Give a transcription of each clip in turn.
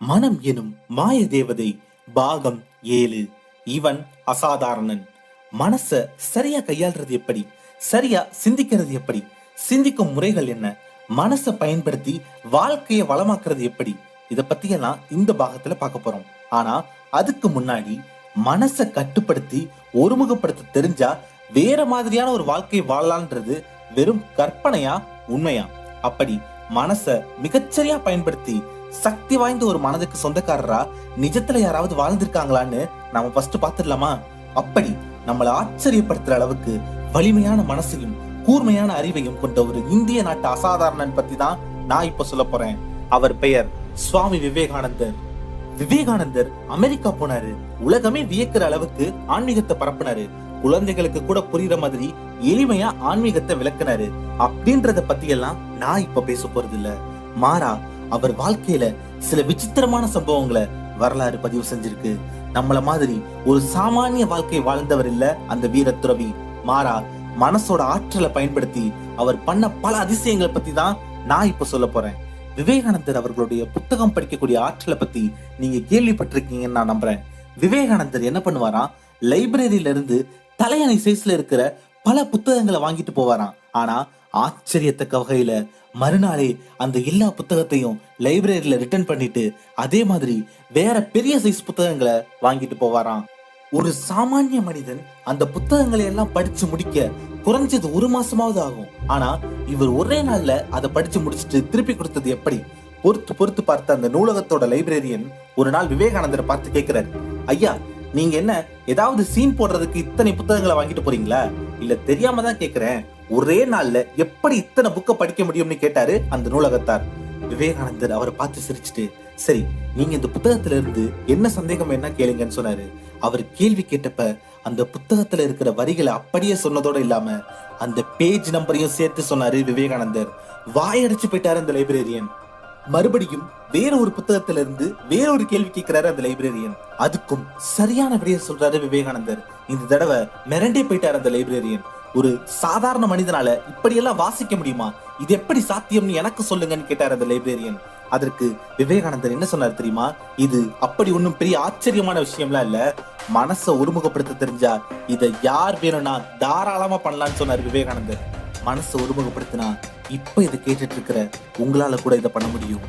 மனம் எனும் மாய தேவதை பாகம் 7. இவன் அசாதாரணன். மனச சரியா கையாள்றது எப்படி, சரியா சிந்திக்கிறது எப்படி, சிந்திக்கும் முறைகள் என்ன, மனசை பயன்படுத்தி வாழ்க்கையை வளமாக்குறது எப்படி, இத பத்தியெல்லாம் இந்த பாகத்துல பார்க்க போறோம். ஆனா அதுக்கு முன்னாடி மனசை கட்டுப்படுத்தி ஒருமுகப்படுத்த தெரிஞ்சா வேற மாதிரியான ஒரு வாழ்க்கையை வாழலான்றது வெறும் கற்பனையா உண்மையா? அப்படி மனசை மிகச்சரியா பயன்படுத்தி சக்தி வாய்ந்த ஒரு மனதுக்கு சொந்தக்காரரா நிஜத்துல யாராவது வாழ்ந்திருக்காங்களான்னு நாம ஃபர்ஸ்ட் பாத்துடலாமா? அப்படி நம்மளை ஆச்சரியப்படுத்துற அளவுக்கு வலிமையான மனசையும் கூர்மையான அறிவையும் கொண்ட ஒரு இந்திய நாட்டு அசாதாரணன் பத்தி தான் நான் இப்ப சொல்ல போறேன். அவர் பெயர் சுவாமி விவேகானந்தர். விவேகானந்தர் அமெரிக்கா போனாரு. உலகமே வியக்கிற அளவுக்கு ஆன்மீகத்தை பரப்புனாரு. குழந்தைகளுக்கு கூட புரியுற மாதிரி எளிமையா ஆன்மீகத்தை விளக்குனாரு. அப்படின்றத பத்தி எல்லாம் நான் இப்ப பேச போறது இல்ல. மாறா அவர் வாழ்க்கையில சில விசித்திரமான சம்பவங்களை வரலாறு பதிவு செஞ்சிருக்கு. நம்மள மாதிரி ஒரு சாமானிய வாழ்க்கை வாழ்ந்தவர் இல்ல அந்த வீரத்துறவி. மாறா மனசோட ஆற்றலை பயன்படுத்தி அவர் பண்ண பல அதிசயங்களை பத்தி தான் நான் இப்ப சொல்ல போறேன். விவேகானந்தர் அவர்களுடைய புத்தகம் படிக்கக்கூடிய ஆற்றலை பத்தி நீங்க கேள்விப்பட்டிருக்கீங்கன்னு நான் நம்புறேன். விவேகானந்தர் என்ன பண்ணுவாராம், லைப்ரரியில இருந்து தலையணை சைஸ்ல இருக்கிற பல புத்தகங்களை வாங்கிட்டு போவாராம். ஆனா ஆச்சரியத்தக்க வகையில மறுநாளே அந்த எல்லா புத்தகத்தையும் லைப்ரரியில ரிட்டர்ன் பண்ணிட்டு அதே மாதிரி வேற பெரிய சைஸ் புத்தகங்களை வாங்கிட்டு போவாராம். ஒரு சாமானிய மனிதன் அந்த புத்தகங்களை எல்லாம் படிச்சு முடிக்க குறைஞ்சது 1 மாசமாவது ஆகும். ஆனா இவர் ஒரே நாள்ல அதை படிச்சு முடிச்சுட்டு திருப்பி கொடுத்தது எப்படி? பொறுத்து பார்த்த அந்த நூலகத்தோட லைப்ரரியன் ஒரு நாள் விவேகானந்தரை பார்த்து கேட்கிறாரு, ஐயா, நீங்க என்ன ஏதாவது சீன் போடுறதுக்கு இத்தனை புத்தகங்களை வாங்கிட்டு போறீங்களா? இல்ல தெரியாம தான் கேக்குறேன், ஒரே நாள்ல எப்படி இத்தனை புக்க படிக்க முடியும்னு கேட்டாரு அந்த நூலகத்தார். விவேகானந்தர் அவரை பார்த்து சிரிச்சுட்டு, சரி நீங்க இந்த புத்தகத்துல இருந்து என்ன சந்தேகம் என்ன கேளுங்கன்னு சொன்னாரு. அவர் கேள்வி கேட்டப்ப அந்த புத்தகத்துல இருக்கிற வரிகளை அப்படியே சொன்னதோட இல்லாம அந்த பேஜ் நம்பரையும் சேர்த்து சொன்னாரு விவேகானந்தர். வாயடிச்சு போயிட்டாரு அந்த லைப்ரரியன். மறுபடியும் வேற ஒரு புத்தகத்துல இருந்து வேற ஒரு கேள்வி கேட்கிறாரு அந்த லைப்ரரியன். அதுக்கும் சரியான விடைய சொல்றாரு விவேகானந்தர். இந்த தடவை மிரண்டே போயிட்டாரு அந்த லைப்ரரியன். ஒரு சாதாரண மனிதனால இப்படியெல்லாம் வாசிக்க முடியுமா? இது எப்படி சாத்தியம்னு எனக்கு சொல்லுங்கன்னு கேட்டார் அந்த லைப்ரரியன். அதற்கு விவேகானந்தர் என்ன சொன்னார் தெரியுமா? இது அப்படி ஒன்னும் பெரிய ஆச்சரியமான விஷயம்லாம் இல்ல, மனசை ஒருமுகப்படுத்த தெரிஞ்சா இதை யார் வேணும்னா தாராளமா பண்ணலாம்னு சொன்னார் விவேகானந்தர். மனசை ஒருமுகப்படுத்தினா இப்ப இதை கேட்டுட்டு இருக்கிற உங்களால கூட இதை பண்ண முடியும்.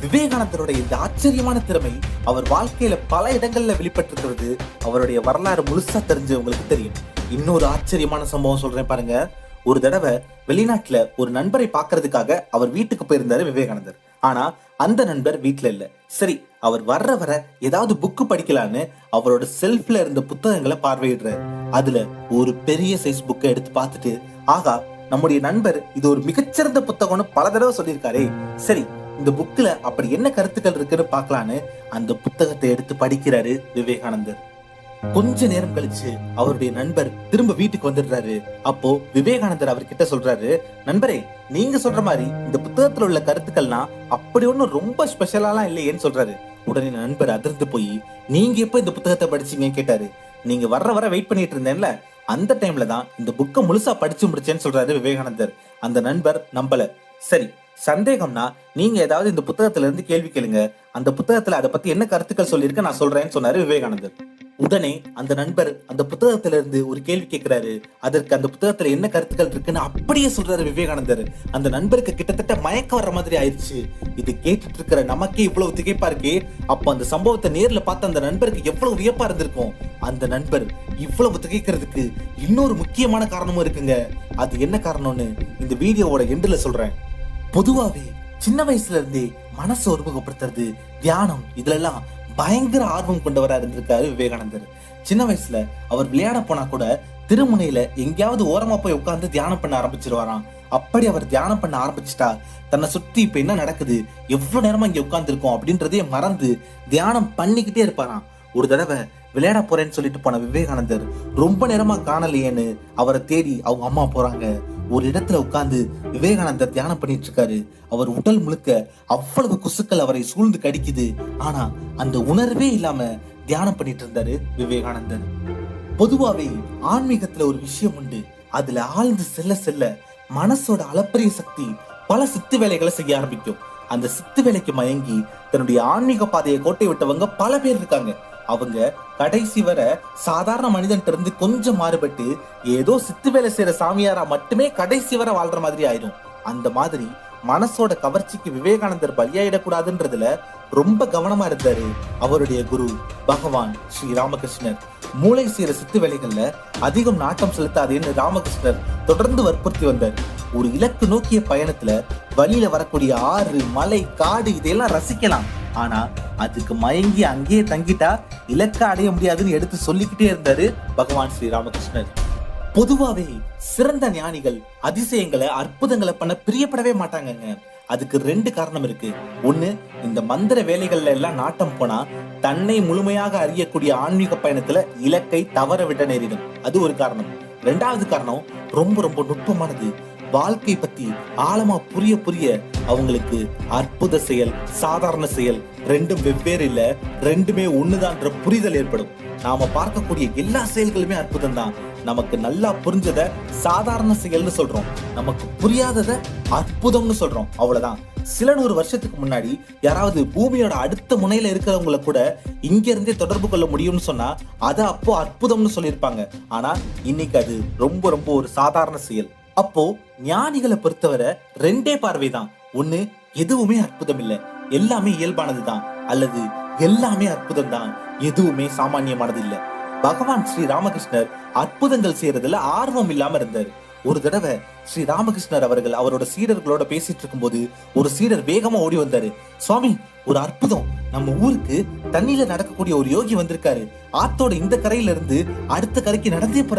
விவேகானந்தருடைய இந்த ஆச்சரியமான திறமை அவர் வாழ்க்கையில பல இடங்கள்ல வெளிப்பட்டிருக்கிறது அவருடைய வரலாறு முழுசா தெரிஞ்சவங்களுக்கு தெரியும். இன்னொரு ஆச்சரியமான சம்பவம் சொல்றேன் பாருங்க. ஒரு தடவை வெளிநாட்டுல ஒரு நண்பரை பாக்குறதுக்காக அவர் வீட்டுக்கு போயிருந்தாரு விவேகானந்தர். ஆனா அந்த நண்பர் வீட்டுல இல்ல. சரி, அவர் வர ஏதாவது புக்கு படிக்கலான்னு அவரோட செல்ஃப்ல இருந்த புத்தகங்களை பார்வையிடுறாரு. அதுல ஒரு பெரிய சைஸ் புக்கை எடுத்து பார்த்துட்டு, ஆகா, நம்முடைய நண்பர் இது ஒரு மிகச்சிறந்த புத்தகம்னு பல தடவை சொல்லியிருக்காரே, சரி இந்த புக்ல அப்படி என்ன கருத்துக்கள் இருக்குன்னு பாக்கலான்னு அந்த புத்தகத்தை எடுத்து படிக்கிறாரு விவேகானந்தர். கொஞ்ச நேரம் கழிச்சு அவருடைய நண்பர் திரும்ப வீட்டுக்கு வந்துடுறாரு. அப்போ விவேகானந்தர் அவர்கிட்ட சொல்றாரு, நண்பரே, நீங்க சொல்ற மாதிரி இந்த புத்தகத்துல உள்ள கருத்துக்கள்லாம் அப்படி ஒன்னும் ரொம்ப ஸ்பெஷலாலாம் இல்லையேன்னு சொல்றாரு. உடனே நண்பர் அதிர்ந்து போய், நீங்க எப்ப இந்த புத்தகத்தை படிச்சீங்கன்னு கேட்டாரு. நீங்க வர வெயிட் பண்ணிட்டு இருந்தேன்ல, அந்த டைம்ல தான் இந்த புக்கை முழுசா படிச்சு முடிச்சேன்னு சொல்றாரு விவேகானந்தர். அந்த நண்பர் நம்பல. சரி, சந்தேகம்னா நீங்க ஏதாவது இந்த புத்தகத்துல இருந்து கேள்வி கேளுங்க, அந்த புத்தகத்துல அதை பத்தி என்ன கருத்துக்கள் சொல்லியிருக்க நான் சொல்றேன்னு சொன்னாரு விவேகானந்தர். உடனே அந்த நண்பர் அந்த புத்தகத்துல இருந்து ஒரு கேள்வி கேட்கிறாரு. அதற்கு அந்த புத்தகத்துல என்ன கருத்துக்கள் இருக்குன்னு அப்படியே சொல்றாரு விவேகானந்தர். அந்த நண்பருக்கு கிட்டத்தட்ட மயக்கம் வர்ற மாதிரி ஆயிடுச்சு. இது கேட்டுட்டு இருக்கிற நமக்கே இவ்வளவு திகைப்பா இருக்கே, அப்ப அந்த சம்பவத்தை நேர்ல பார்த்த அந்த நண்பருக்கு எவ்வளவு வியப்பா இருந்திருக்கும். அந்த நண்பர் இவ்வளவு திகைக்கிறதுக்கு இன்னொரு முக்கியமான காரணமும் இருக்குங்க. அது என்ன காரணம்னு இந்த வீடியோவோட எண்டுல சொல்றேன். பொதுவாவே சின்ன வயசுல இருந்தே மனசை ஒருமுகப்படுத்துறது, தியானம், இதுல எல்லாம் பயங்கர ஆர்வம் கொண்டவரா இருந்திருக்காரு விவேகானந்தர். சின்ன வயசுல அவர் விளையாட போனா கூட திருமுனையில எங்கேயாவது ஓரமா போய் உட்கார்ந்து தியானம் பண்ண ஆரம்பிச்சிருவாராம். அப்படி அவர் தியானம் பண்ண ஆரம்பிச்சுட்டா தன்னை சுத்தி இப்ப என்ன நடக்குது, எவ்வளவு நேரமா இங்க உட்கார்ந்து இருக்கோம் அப்படின்றதே மறந்து தியானம் பண்ணிக்கிட்டே இருப்பாராம். ஒரு தடவை விளையாட போறேன்னு சொல்லிட்டு போன விவேகானந்தர் ரொம்ப நேரமா காணலையேன்னு அவரை தேடி அவங்க அம்மா போறாங்க. ஒரு இடத்துல உட்கார்ந்து விவேகானந்தர் தியானம் பண்ணிட்டு இருக்காரு. அவர் உடல் முழுக்க அவ்வளவு கொசுக்கள் அவரை சூழ்ந்து கடிக்குது. ஆனா அந்த உணர்வே இல்லாம தியானம் பண்ணிட்டு இருந்தாரு விவேகானந்தர். பொதுவாவே ஆன்மீகத்துல ஒரு விஷயம் உண்டு, அதுல ஆழ்ந்து செல்ல செல்ல மனசோட அளப்பரிய சக்தி பல சித்து வேலைகளை செய்ய ஆரம்பிக்கும். அந்த சித்து வேலைக்கு மயங்கி தன்னுடைய ஆன்மீக பாதையை கோட்டை விட்டவங்க பல பேர் இருக்காங்க. அவங்க கடைசி வரை சாதாரண மனிதன்ட்ட இருந்து கொஞ்சம் மாறுபட்டு ஏதோ சித்து வேலை செய்யற சாமியாரா மட்டுமே கடைசி வரை வாழ்ற மாதிரி ஆயிடும். அந்த மாதிரி மனசோட கவர்ச்சிக்கு விவேகானந்தர் பலியாயிடக்கூடாதுன்றதுல ரொம்ப கவனமா இருந்தாரு அவருடைய குரு பகவான் ஸ்ரீ ராமகிருஷ்ணர். மூளை செய்யற சித்து வேலைகள்ல அதிகம் நாட்டம் செலுத்தாதேன்னு ராமகிருஷ்ணர் தொடர்ந்து வற்புறுத்தி வந்தார். ஒரு இலக்கு நோக்கிய பயணத்துல வழியில வரக்கூடிய ஆறு, மலை, காடு இதையெல்லாம் ரசிக்கலாம். ஆனா அதுக்கு மயங்கி அங்கேயே தங்கிட்டா இலக்க அடைய முடியாதுன்னு எடுத்து சொல்லிக்கிட்டே இருந்தாரு பகவான் ஸ்ரீ ராமகிருஷ்ணர். பொதுவாவே சிறந்த ஞானிகள் அதிசயங்களை, அற்புதங்களை பண்ண பிரியப்படவே மாட்டாங்கங்க. அதுக்கு ரெண்டு காரணம் இருக்கு. ஒண்ணு, இந்த மந்திர வேலைகள்ல எல்லாம் நாட்டம் போனா தன்னை முழுமையாக அறியக்கூடிய ஆன்மீக பயணத்துல இலக்கை தவற விட நேரிடும். அது ஒரு காரணம். ரெண்டாவது காரணம் ரொம்ப ரொம்ப நுட்பமானது. வாழ்க்கை பத்தி ஆழமா புரிய புரிய அவங்களுக்கு அற்புத செயல், சாதாரண செயல் ரெண்டும் வெவ்வேறு இல்ல, ரெண்டுமே ஒண்ணுதான்ற புரிதல் ஏற்படும். நாம பார்க்கக்கூடிய எல்லா செயல்களுமே அற்புதம் தான். நமக்கு நல்லா புரிஞ்சத சாதாரண செயல்னு சொல்றோம், நமக்கு புரியாதத அற்புதம்னு சொல்றோம். அவ்வளவுதான். சில 100 வருஷத்துக்கு முன்னாடி யாராவது பூமியோட அடுத்த முனையில இருக்கிறவங்கள கூட இங்க இருந்தே தொடர்பு கொள்ள முடியும்னு சொன்னா அத அப்போ அற்புதம்னு சொல்லியிருப்பாங்க. ஆனா இன்னைக்கு அது ரொம்ப ரொம்ப ஒரு சாதாரண செயல். அப்போ ஞானிகளை பொறுத்தவரை ரெண்டே பார்வைதான். ஒண்ணு, எதுவுமே அற்புதம் இல்ல, எல்லாமே இயல்பானதுதான். அல்லது எல்லாமே அற்புதம் தான், எதுவுமே சாமானியமானது இல்ல. பகவான் ஸ்ரீ ராமகிருஷ்ணர் அற்புதங்கள் செய்யறதுல ஆர்வம் இல்லாம இருந்தாரு. ஒரு தடவை ஸ்ரீ ராமகிருஷ்ணர் அவர்கள் அவரோட சீடர்களோட பேசிட்டு இருக்கும்போது ஒரு சீடர் வேகமா ஓடி வந்தாரு. சுவாமி, ஒரு அற்புதம்! நம்ம ஊருக்கு தண்ணியில நடக்கக்கூடிய ஒரு யோகி வந்திருக்காரு. ஆத்தோட இந்த கரையில இருந்து அடுத்த கரைக்கு நடந்தே